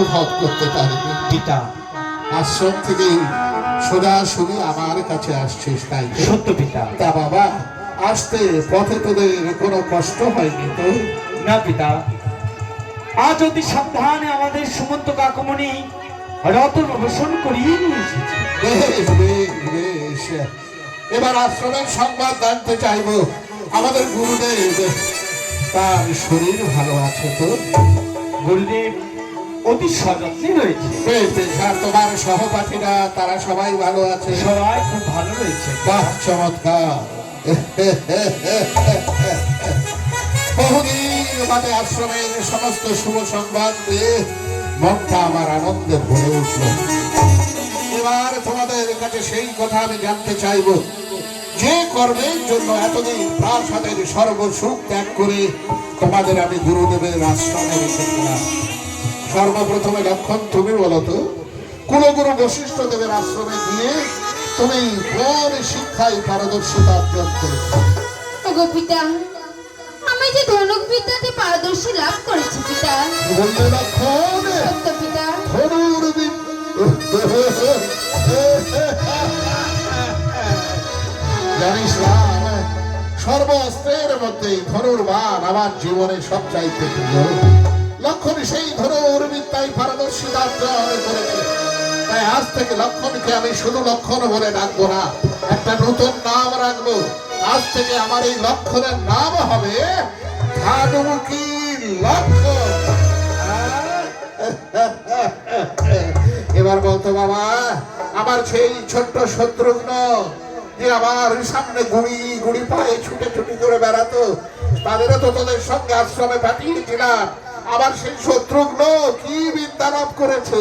অনুভব করতে পারবে। পিতা, আশ্রম থেকে সোজাসুজি আমার কাছে আসছিস, তাই তো? সত্য পিতা। তা বাবা, আসতে পথে তোদের কোনো কষ্ট হয়নি তো? না পিতা, আজ অতি সাবধানে আমাদের সুমন্ত কাকুমণি রত প্রবেশন করিয়ে নিয়ে এসেছে। বেশ বেশ বেশ, এবার আশ্রমের সংবাদ জানতে চাইবো। আমাদের গুরুদেব, তার শরীর ভালো আছে তো? গুরুদেব অতি সযত্নে রয়েছে। বেশ বেশ, আর তোমার সহপাঠীরা তারা সবাই ভালো আছে? সবাই খুব ভালো রয়েছে। বাহ, চমৎকার। বহুদিন বাদে আশ্রমের সমস্ত শুভ সংবাদ পেয়ে মনটা আমার আনন্দে ভরে উঠল। এবার তোমাদের কাছে সেই কথা আমি জানতে চাইব, যে কর্মের জন্য এতদিন প্রাসাদের সর্বসুখ ত্যাগ করে তোমাদের আমি গুরুদেবের আশ্রমে রেখেছিলাম, সর্বপ্রথমে লক্ষণ তুমি বলো তো, কুলগুরু বশিষ্ঠ দেবের আশ্রমে গিয়ে তুমি কোন শিক্ষায় পারদর্শিতা অর্জন করেছো? ওগো পিতা, আমি যে ধনুক বিদ্যাতে পারদর্শী লাভ করেছি পিতা। বললে লক্ষণ, সত্য পিতা। জানিস রাম, সর্বস্ত্রের মধ্যে ধনুর্বান আমার জীবনে সবচাইতে প্রিয়। লক্ষণ সেই ধনুর বিদ্যায় পারদর্শিতা অর্জন করেছে, তাই আজ থেকে লক্ষণকে আমি শুধু লক্ষণ বলে ডাকবো না, একটা নতুন নাম রাখবো। আজ থেকে আমার এই লক্ষণের নাম হবে ভানুমুখী লক্ষণ। এবার বলতো বাবা, আমার সেই ছোট্ট শত্রুঘ্ন যে আমার সামনে গুড়ি গুড়ি পায়ে ছুটে ছুটি করে বেড়াতো, তাদেরও তো তোদের সঙ্গে আশ্রমে পাঠিয়েছিলাম। আবার সেই শত্রুঘ্ন কি বিদ্যা লাভ করেছে?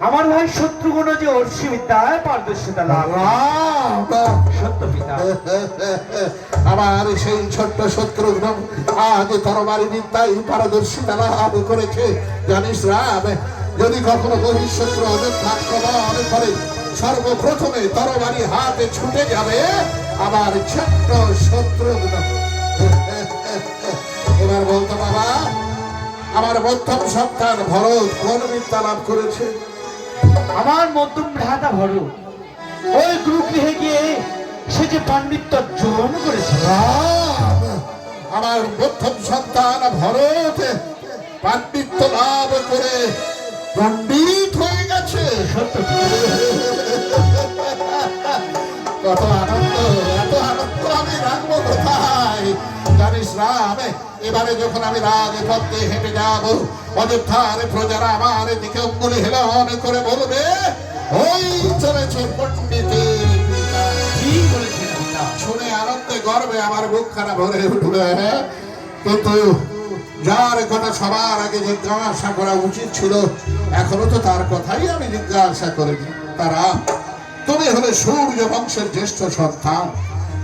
আমার ভাই শত্রুঘ্ন যে অর্ষি বিদ্যায় পারদর্শিতা লাভ। সত্য পিতা। আমার সেই ছোট্ট শত্রুঘ্ন আজ তরবারি বিদ্যায় পারদর্শিতা লাভ করেছে। জানিস রাম, যদি কখনো বহিঃশত্রু অযোধ্যা আক্রমণ করে, সর্বপ্রথমে তরবারি হাতে ছুটে যাবে আমার ছোট্ট শত্রুঘ্ন। এবার বলতো বাবা, আমার মধ্যম সন্তান ভরত কোন বিদ্যা লাভ করেছে? আমার মধ্যম ভ্রাতা ভরত ওই গুরুগৃহে গিয়ে সে যে পাণ্ডিত্য অর্জন করেছে। রাম, আমার মধ্যম সন্তান ভরত পাণ্ডিত্য লাভ করে পণ্ডিত হয়ে গেছে। সত্য। কত আনন্দ, এত আনন্দ আমি রাখবো কোথায়? জানিস রাম, এবারে যখন আমি রাজপথে হেঁটে যাব, অযোধ্যার প্রজারা আমার দিকে অঙ্গুলি হেলন করে বলবে, ওই চলেছে পণ্ডিতের পিতা। ঠিক বলেছেন পিতা। শুনে আনন্দে গর্বে আমার বুকখানা ভরে উঠবে। কিন্তু যার কথা সবার আগে জিজ্ঞাসা করা উচিত ছিল, এখনো তো তার কথাই আমি জিজ্ঞাসা করিনি। তারা, তুমি হলে সূর্য বংশের জ্যেষ্ঠ সন্তান,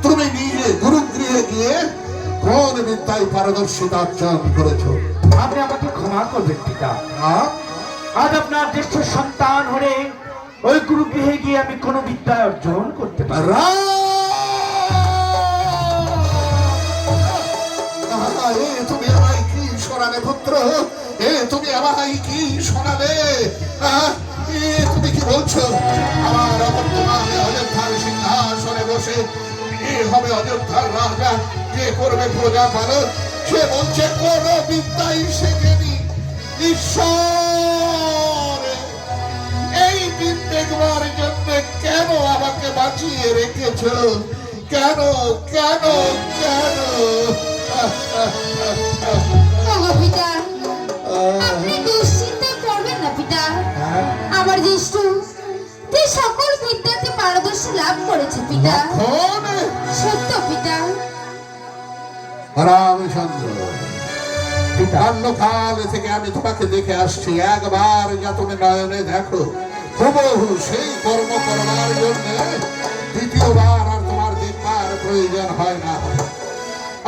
তুমি নিজে গুরুগৃহে গিয়ে কোন বিদ্যায় পারদর্শিতা অর্জন করেছো? আপনি আমাকে ক্ষমা করবেন পিতা। হ্যাঁ? আজ আপনার জ্যেষ্ঠ সন্তান হলে ওই গুরুগৃহে গিয়ে আমি কোনো বিদ্যা অর্জন করতে পারি। তুমি আমায় কি শোনালে পুত্র? তুমি আমায় কি শোনালে? তুমি কি বলছো? আমার বর্তমানে অযোধ্যার সিংহাসনে বসে কে হবে অযোধ্যার রাজা, কে করবে প্রজা পালন? সে বলছে কোন বিদ্যাই শেখেনি। ঈশ্বর, এই দিন দেখবার জন্য কেন আমাকে বাঁচিয়ে রেখেছ? কেন কেন কেন? ওগো পিতা, আপনি দুশ্চিন্তা করবেন না পিতা। আমার জ্যেষ্ঠ যে সকল বিদ্যাতে পারদর্শী লাভ করেছে পিতা। সত্য পিতা। রামচন্দ্র, বাল্যকাল থেকে আমি তোমাকে দেখে আসছি, একবার যা তুমি নয়নে দেখো, হুবহু সেই কর্ম করবার জন্য দ্বিতীয়বার আর তোমার দেখবার প্রয়োজন হয় না।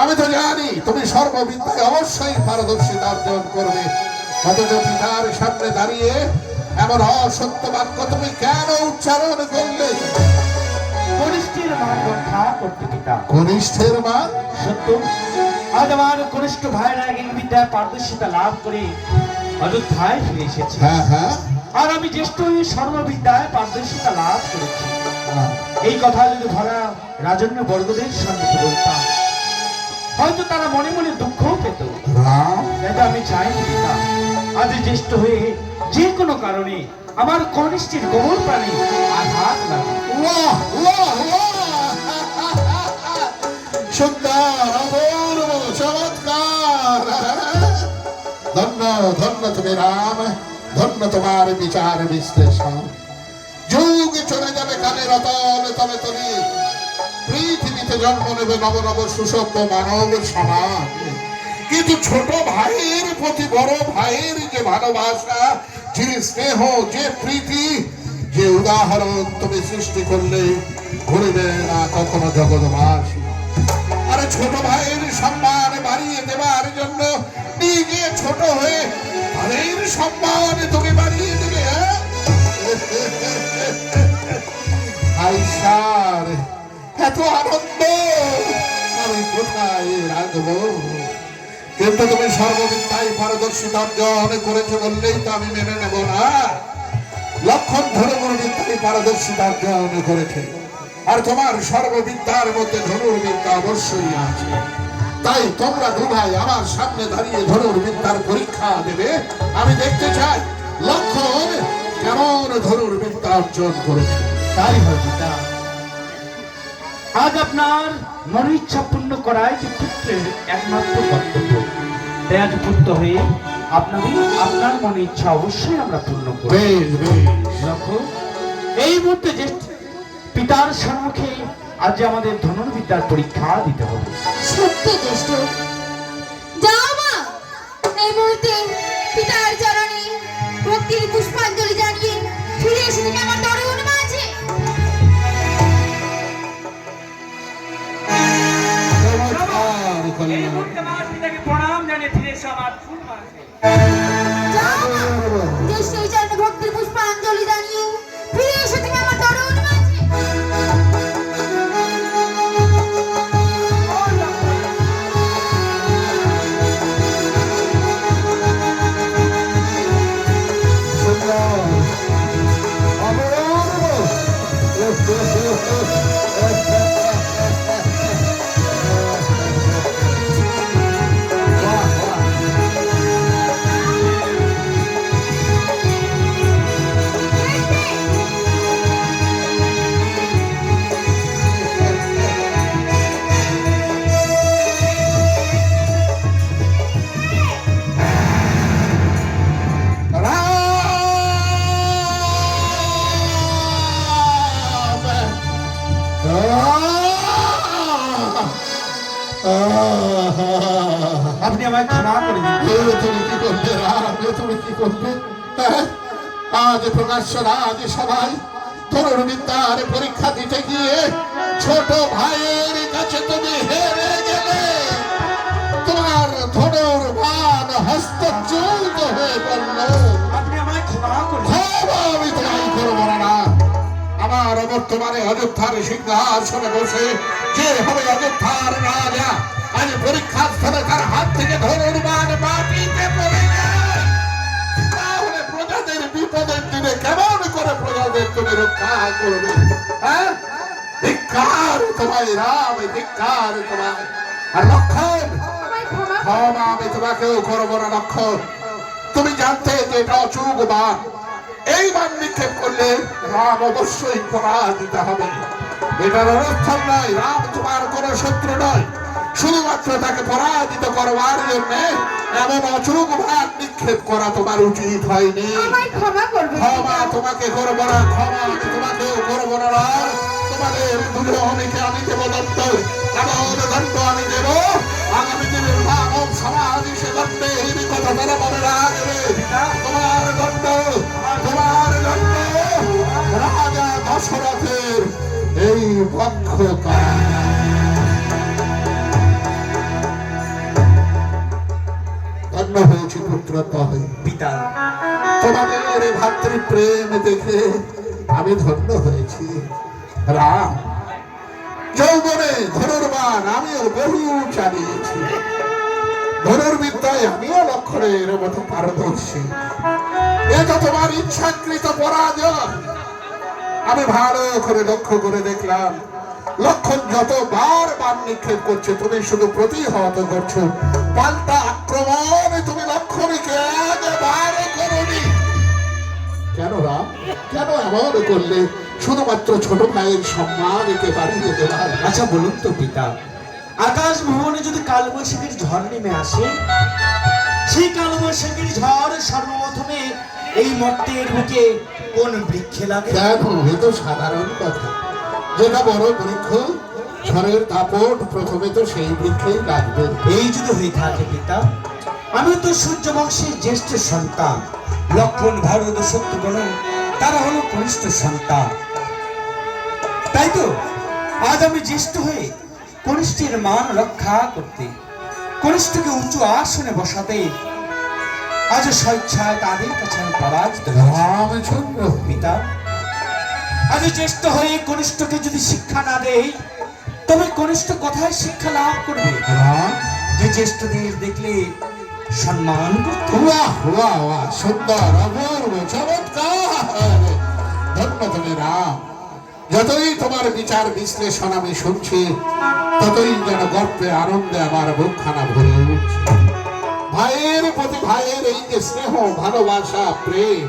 আমি তো জানি তুমি সর্ববিদ্যায় অবশ্যই পারদর্শিতা অর্জন করবে, অথচ পিতার সামনে দাঁড়িয়ে এমন অসত্য বাক্য তুমি কেন উচ্চারণ করলে? কনিষ্ঠের মান রক্ষা করতে পিতা। কনিষ্ঠের মান? সত্য, আজ আমার কনিষ্ঠ ভাইরা এই বিদ্যায় পারদর্শিতা লাভ করে অযোধ্যায় ফিরে এসেছি। হ্যাঁ হ্যাঁ আর আমি জ্যেষ্ঠ হয়ে সর্ববিদ্যায় পারদর্শিতা লাভ করেছি। হ্যাঁ। এই কথা যদি ধরা রাজন্য বর্গদের সম্মুখে বলতাম, হয়তো তারা মনে মনে দুঃখ পেত। রাম এটা আমি চাই পিতা, আজ জ্যেষ্ঠ হয়ে যে কোনো কারণে আমার কনিষ্ঠের গোবর প্রাণী আঘাত লাগে। বাহ বাহ বাহ সুন্দর অপূর্ব চমৎকার ধন্য ধন্য তুমি রাম ধন্য তোমার বিচার বিশ্লেষণ যুগ চলে যাবে কানের তলে তলে তলি পৃথিবীতে জন্ম নেবে নব নব সুসভ্য মানব সমাজ কিন্তু ছোট ভাইয়ের প্রতি বড় ভাইয়ের যে ভালোবাসা যে স্নেহ যে প্রীতি যে উদাহরণ তুমি সৃষ্টি করলে ঘুরবে না কখনো জগৎবাসী আরে ছোট ভাইয়ের সম্মান বাড়িয়ে দেবার জন্য নিজে ছোট হয়ে ভাইয়ের সম্মান তুমি বাড়িয়ে দেবে আইসার এত আনন্দ আমি কোথায় রাখবো কিন্তু তুমি সর্ববিদ্যায় পারদর্শিতা অর্জন করেছো বললেই তো আমি মেনে নেব না লক্ষণ ধনুর্বিদ্যায় পারদর্শিতা অর্জন করেছে আর তোমার সর্ববিদ্যার মধ্যে ধনুর্বিদ্যা অবশ্যই আছে তাই তোমরা দুভাই আমার সামনে দাঁড়িয়ে ধনুর্বিদ্যার পরীক্ষা দেবে আমি দেখতে চাই লক্ষণ কেমন ধনুর্বিদ্যা অর্জন করেছে তাই হয় পিতা, আজ আপনার মন ইচ্ছা পূর্ণ করাই যে পুত্রের একমাত্র কর্তব্য। তাই আজ পুত্র হয়ে আপনার মনে ইচ্ছা অবশ্যই আমরা পূর্ণ করব। বেশ বেশ লক্ষ্য, এই মুহূর্তে যে পিতার সম্মুখে আজ আমাদের ধনুর্বিদ্যার পরীক্ষা দিতে হবে। সত্য জ্যেষ্ঠ, যাও মা, এই মুহূর্তে পিতার চরণে ভক্তির পুষ্পাঞ্জলি জানিয়ে ফিরে এসে থেকে আমার তরুণ মাঝে। চমৎকার কল্যাণ। প্রণাম জানিয়ে ফিরে এসে আমার যাও মা, জ্যেষ্ঠের চরণে ভক্তির পুষ্পাঞ্জলি জানিয়ে ফিরে এসে থেকে আমার তরুণ মাঝে। আপনি আমায় ক্ষমা করে দিন। তুমি কি করবে রাম তুমি কি করবে আজ প্রকাশ্য রাজ সবাই ধনুর্বিদ্যার পরীক্ষা দিতে গিয়ে ছোট ভাইয়ের কাছে তুমি হেরে গেলে তোমার ধনুর্বাণ হস্তচ্যুত হয়ে পড়ল আপনি আমায় ক্ষমা করে দিন। ক্ষমা আমি তোমায় করবো না আমার বর্তমানে অযোধ্যার সিংহাসনে বসে যে হবে অযোধ্যার রাজা আজ পরীক্ষার স্থলে তার হাত থেকে ধনুর্বাণ মাটিতে পড়ে যায় তাহলে প্রজাদের বিপদের দিনে কেমন করে প্রজাদের তুমি রক্ষা করবে হ্যাঁ ধিক্কার তোমায় রাম ধিক্কার তোমায় আর লক্ষণ আমায় ক্ষমা ক্ষমা আমি তোমাকেও করবো না লক্ষণ তুমি জানতে যে এটা অচুক বান এই বান নিক্ষেপ করলে রাম অবশ্যই পরাজিত হবে এটার অবস্থান নয় রাম তোমার কোনো শত্রু নয় শুধুমাত্র তাকে পরাজিত করবার জন্য এমন অচুক বান নিক্ষেপ করা তোমার উচিত হয়নি আমায় ক্ষমা করবে ক্ষমা তোমাকে করবো না ক্ষমা আমি তোমাকেও করবো না রাম তোমাদের দুজনকে আমি দেব দণ্ড এমন দণ্ড আমি দেব আগামী দিনের মানব সমাজ সে দণ্ডে এই কথা তারা মনে রাখবে তোমার দণ্ড রাজা দশরথের এই পক্ষ ধন্য হয়েছে পুত্র তবে পিতা, তোমাদের ভাতৃপ্রেম দেখে আমি ধন্য হয়েছি রাম যৌবনে ধনুর্বাণ আমিও বহু চালিয়েছি ধনুর্বিদ্যায় আমিও লক্ষণের মতো পারদর্শী। এটা তোমার ইচ্ছাকৃত পরাজয়। আমি ভালো করে লক্ষ্য করে দেখলাম, লক্ষণ যত বার নিক্ষেপ করছে তুমি শুধু প্রতিহত করছো। পাল্টা আক্রমণে তুমি লক্ষণীকে একেবারে করোনি। কেন রাম, কেন এমন করলে? শুধুমাত্র ছোট ভাইয়ের সম্মান একে বাড়িয়ে দেওয়ার। আচ্ছা বলুন তো পিতা, আকাশ ভবনে যদি কালবৈশাখীর ঝড় নেমে আসে, সেই কালবৈশাখীর ঝড় সর্বপ্রথমে এই মর্তের বুকে কোন বৃক্ষে লাগে? কেন, এ তো সাধারণ কথা। যেটা বড় বৃক্ষ, ঝড়ের দাপট প্রথমে তো সেই বৃক্ষেই লাগবে। এই যদি হয়ে থাকে পিতা, আমি তো সূর্য বংশের জ্যেষ্ঠ সন্তান। লক্ষণ, ভারত, শত্রুঘ্ন তারা হলো কনিষ্ঠ সন্তান, তাই তো আজ আমি জ্যেষ্ঠ হয়ে কনিষ্ঠের মান রক্ষা করতে, কনিষ্ঠকে উঁচু আসনে বসাতে আজ স্বেচ্ছায় তাদের কাছে আমি পরাজিত হয়েছি। রামচন্দ্র, পিতা, আজ জ্যেষ্ঠ হয়ে কনিষ্ঠকে যদি শিক্ষা না দেই, তবে কনিষ্ঠ কোথায় শিক্ষা লাভ করবে? রাম, যে জ্যেষ্ঠদের দেখলে সম্মান করতে। বাহ বাহ বাহ, সুন্দর, অপূর্ব, চমৎকার। ধন্য তুমি রাম। যতই তোমার বিচার বিশ্লেষণ আমি শুনছি, ততই যেন গর্বে আনন্দে আমার বুকখানা ভরে উঠছে। ভাইয়ের প্রতি ভাইয়ের এই যে স্নেহ, ভালোবাসা, প্রেম,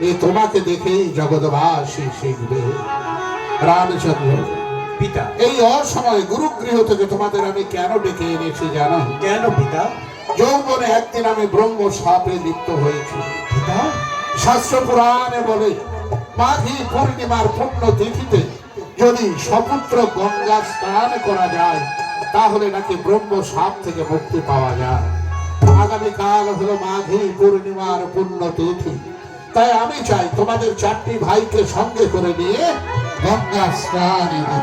এ তোমাকে দেখেই জগৎবাসী শিখবে। রামচন্দ্র, পিতা, এই অসময়ে গুরুগৃহ থেকে তোমাদের আমি কেন ডেকে এনেছি জানো? কেন পিতা? যৌবনে একদিন আমি ব্রহ্ম সাপে লিপ্ত হয়েছি। পিতা, শাস্ত্র পুরাণে বলে, মাঘী পূর্ণিমার পূর্ণ তিথিতে যদি সপুত্র গঙ্গা স্নান করা যায়, তাহলে নাকি ব্রহ্ম সাপ থেকে মুক্তি পাওয়া যায়। আগামীকাল হলো মাঘী পূর্ণিমার পূর্ণ তিথি। তাই আমি চাই তোমাদের 4টি ভাইকে সঙ্গে করে নিয়ে গঙ্গা স্নান দিতে।